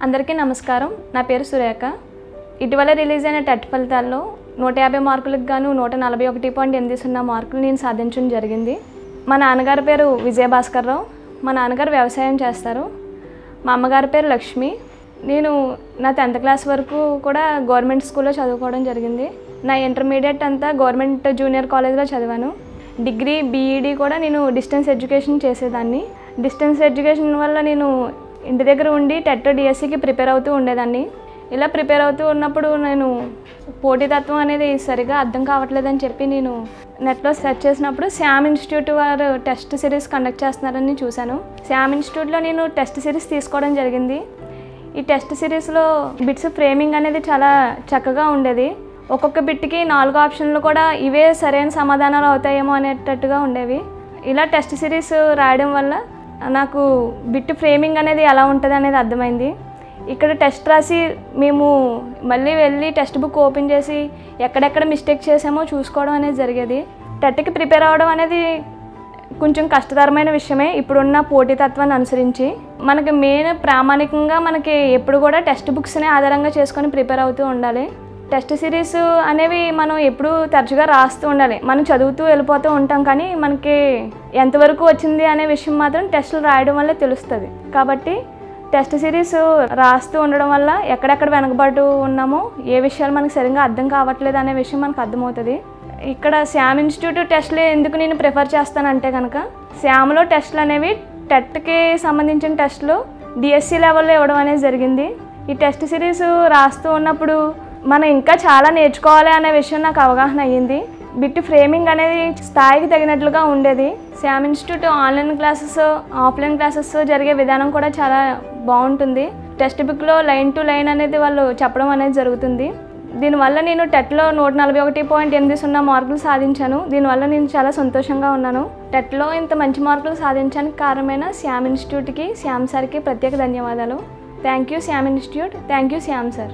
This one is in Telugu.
అందరికీ నమస్కారం. నా పేరు సురేఖ. ఇటీవల రిలీజ్ అయిన టెట్ ఫలితాల్లో 150 మార్కులకు గాను 141.80 మార్కులు నేను సాధించడం జరిగింది. మా నాన్నగారి పేరు విజయభాస్కర్రావు. మా నాన్నగారు వ్యవసాయం చేస్తారు. మా అమ్మగారి పేరు లక్ష్మి. నేను నా 10th క్లాస్ వరకు కూడా గవర్నమెంట్ స్కూల్లో చదువుకోవడం జరిగింది. నా ఇంటర్మీడియట్ అంతా గవర్నమెంట్ జూనియర్ కాలేజ్లో చదివాను. డిగ్రీ బీఈడీ కూడా నేను డిస్టెన్స్ ఎడ్యుకేషన్ చేసేదాన్ని. డిస్టెన్స్ ఎడ్యుకేషన్ వల్ల నేను ఇంటి దగ్గర ఉండి టెట్ డిఎస్సికి ప్రిపేర్ అవుతూ ఉండేదాన్ని. ఇలా ప్రిపేర్ అవుతూ ఉన్నప్పుడు నేను పోటీతత్వం అనేది సరిగా అర్థం కావట్లేదని చెప్పి నేను నెట్లో సెర్చ్ చేసినప్పుడు శ్యామ్ ఇన్స్టిట్యూట్ వారు టెస్ట్ సిరీస్ కండక్ట్ చేస్తున్నారని చూశాను. శ్యామ్ ఇన్స్టిట్యూట్లో నేను టెస్ట్ సిరీస్ తీసుకోవడం జరిగింది. ఈ టెస్ట్ సిరీస్లో బిట్స్ ఫ్రేమింగ్ అనేది చాలా చక్కగా ఉండేది. ఒక్కొక్క బిట్కి 4 ఆప్షన్లు కూడా ఇవే సరైన సమాధానాలు అవుతాయేమో అనేటట్టుగా ఉండేవి. ఇలా టెస్ట్ సిరీస్ రాయడం వల్ల నాకు బిట్ ఫ్రేమింగ్ అనేది ఎలా ఉంటుంది అనేది అర్థమైంది. ఇక్కడ టెస్ట్ రాసి మేము మళ్ళీ వెళ్ళి టెక్స్ట్ బుక్ ఓపెన్ చేసి ఎక్కడెక్కడ మిస్టేక్ చేసామో చూసుకోవడం అనేది జరిగేది. టెట్కి ప్రిపేర్ అవ్వడం అనేది కొంచెం కష్టతరమైన విషయమే ఇప్పుడున్న పోటీతత్వాన్ని అనుసరించి. మనకి మెయిన్ ప్రామాణికంగా మనకి ఎప్పుడు కూడా టెక్స్ట్ బుక్స్ని ఆధారంగా చేసుకొని ప్రిపేర్ అవుతూ ఉండాలి. టెస్ట్ సిరీస్ అనేవి మనం ఎప్పుడు తరచుగా రాస్తూ ఉండాలి. మనం చదువుతూ వెళ్ళిపోతూ ఉంటాం, కానీ మనకి ఎంతవరకు వచ్చింది అనే విషయం మాత్రం టెస్టులు రాయడం వల్ల తెలుస్తుంది. కాబట్టి టెస్ట్ సిరీస్ రాస్తూ ఉండడం వల్ల ఎక్కడెక్కడ వెనకబడి ఉన్నామో, ఏ విషయాలు మనకు సరిగ్గా అర్థం కావట్లేదు అనే విషయం మనకు అర్థమవుతుంది. ఇక్కడ శ్యామ్ ఇన్స్టిట్యూట్ టెస్టులు ఎందుకు నేను ప్రిఫర్ చేస్తానంటే కనుక, శ్యామ్లో టెస్టులు అనేవి టెట్కి సంబంధించిన టెస్టులు డిఎస్సి లెవెల్లో ఇవ్వడం అనేది జరిగింది. ఈ టెస్ట్ సిరీస్ రాస్తూ ఉన్నప్పుడు మనం ఇంకా చాలా నేర్చుకోవాలి అనే విషయం నాకు అవగాహన అయ్యింది. బిట్ ఫ్రేమింగ్ అనేది స్థాయికి తగినట్లుగా ఉండేది. Shyam institute online classes, offline classes జరిగే విధానం కూడా చాలా బాగుంటుంది. టెక్స్ట్ బుక్లో లైన్ టు లైన్ అనేది వాళ్ళు చెప్పడం అనేది జరుగుతుంది. దీనివల్ల నేను టెట్లో 141.80 మార్కులు సాధించాను. దీనివల్ల నేను చాలా సంతోషంగా ఉన్నాను. టెట్లో ఇంత మంచి మార్కులు సాధించడానికి కారణమైన శ్యామ్ ఇన్స్టిట్యూట్కి, శ్యామ్ సార్కి ప్రత్యేక ధన్యవాదాలు. Thank you Shyam institute. Thank you Shyam sir.